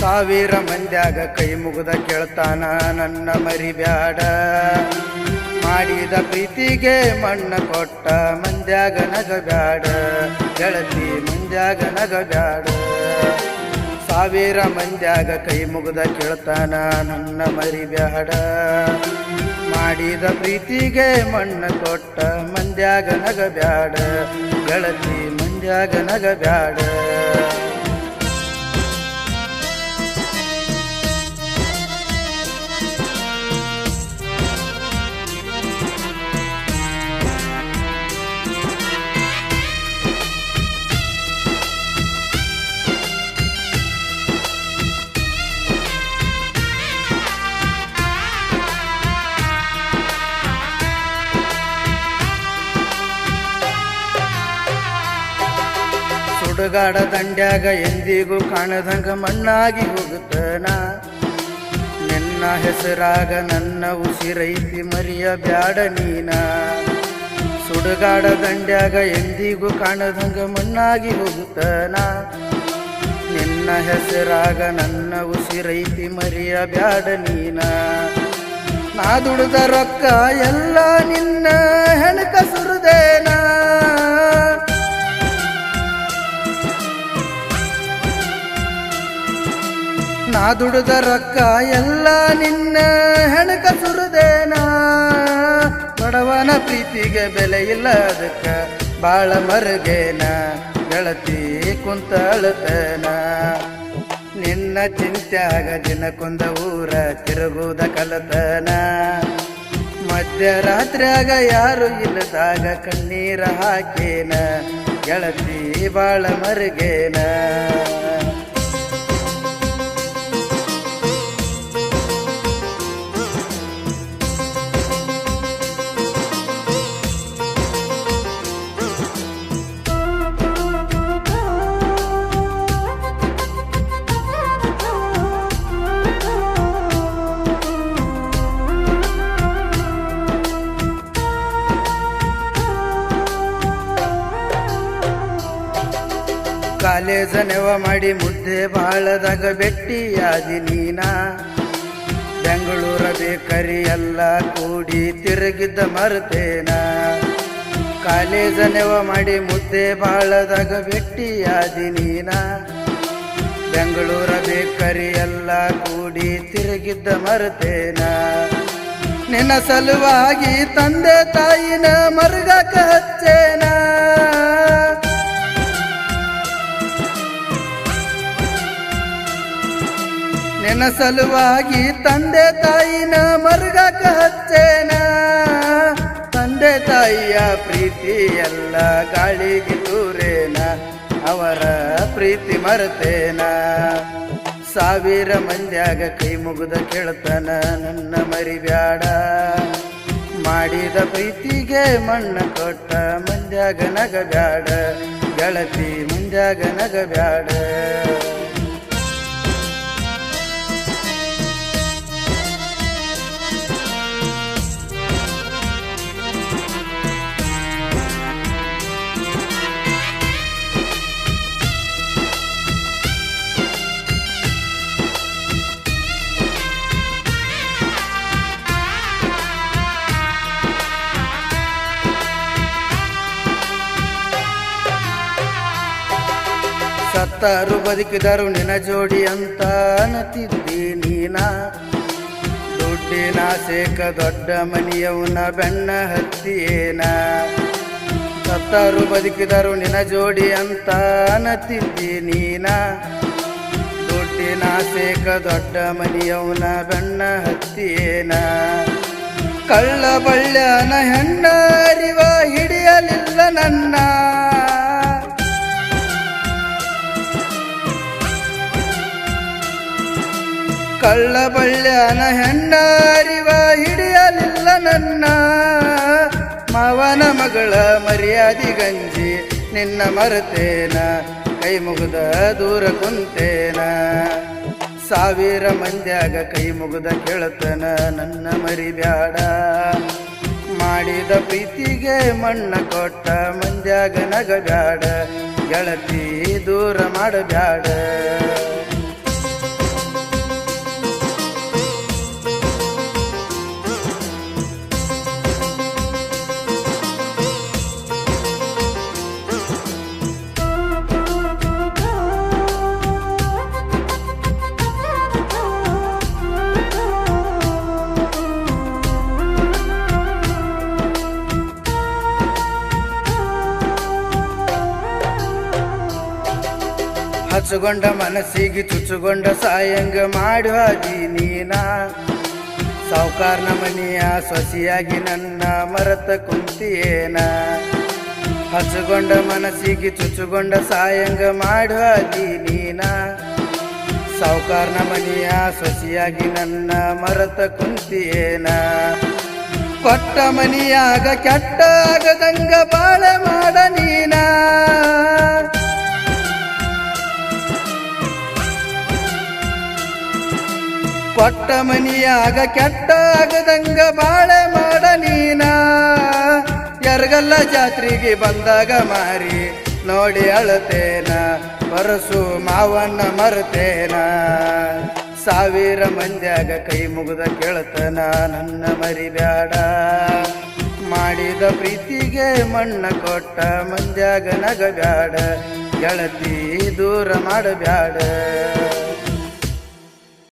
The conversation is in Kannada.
ಸಾವಿರ ಮಂದ್ಯಾಗ ಕೈ ಮುಗಿದ ಕೇಳ್ತಾನ ನನ್ನ ಮರಿಬ್ಯಾಡ. ಮಾಡಿದ ಪ್ರೀತಿಗೆ ಮಣ್ಣ ಕೊಟ್ಟ ಮಂದ್ಯಾಗ ನಗಬ್ಯಾಡ ಗೆಳತಿ ಮಂದ್ಯಾಗ ನಗಬ್ಯಾಡ. ಸಾವಿರ ಮಂದ್ಯಾಗ ಕೈ ಮುಗಿದ ಕೇಳ್ತಾನ ನನ್ನ ಮರಿಬ್ಯಾಡ. ಮಾಡಿದ ಪ್ರೀತಿಗೆ ಮಣ್ಣ ಕೊಟ್ಟ ಮಂದ್ಯಾಗ ನಗಬ್ಯಾಡ ಗೆಳತಿ ಮಂದ್ಯಾಗ ನಗಬ್ಯಾಡ. ಸುಡುಗಾಡ ದಂಡ್ಯಾಗ ಎಂದಿಗೂ ಕಾಣದಂಗ ಮಣ್ಣಾಗಿ ಹೋಗುತ್ತನ. ನಿನ್ನ ಹೆಸರಾಗ ನನ್ನ ಉಸಿರೈತಿ ಮರಿಯ ಬ್ಯಾಡ ನೀನ. ಸುಡುಗಾಡ ದಂಡ್ಯಾಗ ಎಂದಿಗೂ ಕಾಣದಂಗ ಮಣ್ಣಾಗಿ ಹೋಗುತ್ತನ. ನಿನ್ನ ಹೆಸರಾಗ ನನ್ನ ಉಸಿರೈತಿ ಮರಿಯ ಬ್ಯಾಡ ನೀನ. ನಾ ದುಡ್ದ ರೊಕ್ಕ ಎಲ್ಲ ನಿನ್ನ ಹೆಣಕ ಸುರುದೇನ. ನಾ ದುಡ್ದ ರೊಕ್ಕ ಎಲ್ಲ ನಿನ್ನ ಹೆಣಕ ಸುರುದೇನ. ಬಡವನ ಪ್ರೀತಿಗೆ ಬೆಲೆ ಇಲ್ಲ ಅದಕ್ಕ ಬಾಳ ಮರುಗೇನ ಗೆಳತಿ ಕುಂತ ಅಳತನ. ನಿನ್ನ ಚಿಂತ್ಯಾಗ ದಿನಕ್ಕೊಂದ ಊರ ತಿರುಗುದ ಕಲತನ. ಮಧ್ಯರಾತ್ರಿಯಾಗ ಯಾರು ಇಲ್ಲದಾಗ ಕಣ್ಣೀರ ಹಾಕೇನ ಗೆಳತಿ ಬಾಳ ಮರುಗೇನ. ಕಾಲೇಜ ನೆವ ಮಾಡಿ ಮುದ್ದೆ ಬಾಳದಾಗ ಭೆಟ್ಟಿಯಾದಿ ನೀನ. ಬೆಂಗಳೂರ ಬೇಕರಿ ಎಲ್ಲ ಕೂಡಿ ತಿರುಗಿದ್ದ ಮರ್ತೇನ. ಕಾಲೇಜ ನೆವ ಮಾಡಿ ಮುದ್ದೆ ಬಾಳದಾಗ ಭೆಟ್ಟಿಯಾದಿ ನೀನ. ಬೆಂಗಳೂರ ಬೇಕರಿ ಎಲ್ಲ ಕೂಡಿ ತಿರುಗಿದ್ದ ಮರ್ತೇನ. ನಿನ್ನ ಸಲುವಾಗಿ ತಂದೆ ತಾಯಿನ ಮರುಗಕ ಹಚ್ಚೇನ. ನಿನ್ನ ಸಲುವಾಗಿ ತಂದೆ ತಾಯಿನ ಮರುಗಕ ಹಚ್ಚೇನ. ತಂದೆ ತಾಯಿಯ ಪ್ರೀತಿ ಎಲ್ಲ ಗಾಳಿಗೆ ದೂರೇನ. ಅವರ ಪ್ರೀತಿ ಮರ್ತೇನ. ಸಾವಿರ ಮಂದ್ಯಾಗ ಕೈ ಮುಗಿದ ಕೇಳ್ತಾನ ನನ್ನ ಮರಿಬ್ಯಾಡ. ಮಾಡಿದ ಪ್ರೀತಿಗೆ ಮಣ್ಣ ಕೊಟ್ಟ ಮಂದ್ಯಾಗ ನಗಬ್ಯಾಡ ಗೆಳತಿ ಮಂದ್ಯಾಗ ನಗಬ್ಯಾಡ. ಸತ್ತರು ಬದುಕಿದರು ನಿನ್ನ ಜೋಡಿ ಅಂತ ಅನ್ನತಿದ್ದಿ ನೀನ. ದುಡ್ಡಿನ ಸೇಕ ದೊಡ್ಡ ಮನಿಯವನ ಬೆನ್ನ ಹತ್ತಿಯೇನ. ಸತ್ತರು ಬದುಕಿದರು ನಿನ್ನ ಜೋಡಿ ಅಂತ ಅನ್ನತಿದ್ದಿ ನೀನ. ದುಡ್ಡಿನ ಸೇಕ ದೊಡ್ಡ ಮನಿಯವನ ಬೆನ್ನ ಹತ್ತಿಯೇನ. ಕಳ್ಳ ಬಳ್ಳ್ಯನ ಹೆಣ್ಣ ಅರಿವ ಹಿಡಿಯಲಿಲ್ಲ ನನ್ನ. ಕಳ್ಳ ಬಳ್ಳ್ಯನ ಹೆಣ್ಣ ಅರಿವ ಹಿಡಿಯಲಿಲ್ಲ ನನ್ನ. ಮಾವನ ಮಗಳ ಮರ್ಯಾದಿ ಗಂಜಿ ನಿನ್ನ ಮರೆತೇನ. ಕೈ ಮುಗಿದ ದೂರ ಕುಂತೇನ. ಸಾವಿರ ಮಂದ್ಯಾಗ ಕೈ ಮುಗಿದ ಕೇಳ್ತನ ನನ್ನ ಮರಿಬ್ಯಾಡ. ಮಾಡಿದ ಪ್ರೀತಿಗೆ ಮಣ್ಣ ಕೊಟ್ಟ ಮಂದ್ಯಾಗ ನಗಬ್ಯಾಡ ಗೆಳತಿ ದೂರ ಮಾಡಬ್ಯಾಡ. ಹಸುಗೊಂಡ ಮನಸ್ಸಿಗೆ ಚುಚ್ಚುಗೊಂಡ ಸಾಯಂಗ ಮಾಡುವಾದಿ ನೀನ ಸಾವುಕಾರನ ಮನೆಯ ಸೊಸೆಯಾಗಿ ನನ್ನ ಮರತ ಕುಂತಿಯೇನ ಹಸುಗೊಂಡ ಮನಸ್ಸಿಗೆ ಚುಚ್ಚುಗೊಂಡ ಸಾಯಂಗ ಮಾಡುವಾದಿ ನೀನ ಸಾವುಕಾರನ ಮನೆಯ ಸೊಸೆಯಾಗಿ ನನ್ನ ಮರತ ಕುಂತಿಯೇನ ಕೊಟ್ಟ ಮನಿಯಾಗ ಕೆಟ್ಟ ಆಗದಂಗ ಬಾಳೆ ಮಾಡ ನೀನ ಕೊಟ್ಟ ಮನಿಯಾಗ ಕೆಟ್ಟ ಆಗದಂಗ ಬಾಳೆ ಮಾಡ ನೀನ ಯರಗಲ್ಲ ಜಾತ್ರೆಗೆ ಬಂದಾಗ ಮಾರಿ ನೋಡಿ ಅಳತೇನ ಬರಸು ಮಾವನ್ನ ಮರತೇನ ಸಾವಿರ ಮಂದ್ಯಾಗ ಕೈ ಮುಗಿದ ಕೇಳತನ ನನ್ನ ಮರಿಬ್ಯಾಡ ಮಾಡಿದ ಪ್ರೀತಿಗೆ ಮಣ್ಣ ಕೊಟ್ಟ ಮಂದ್ಯಾಗ ನಗಬ್ಯಾಡ ಗೆಳತಿ ದೂರ ಮಾಡಬ್ಯಾಡ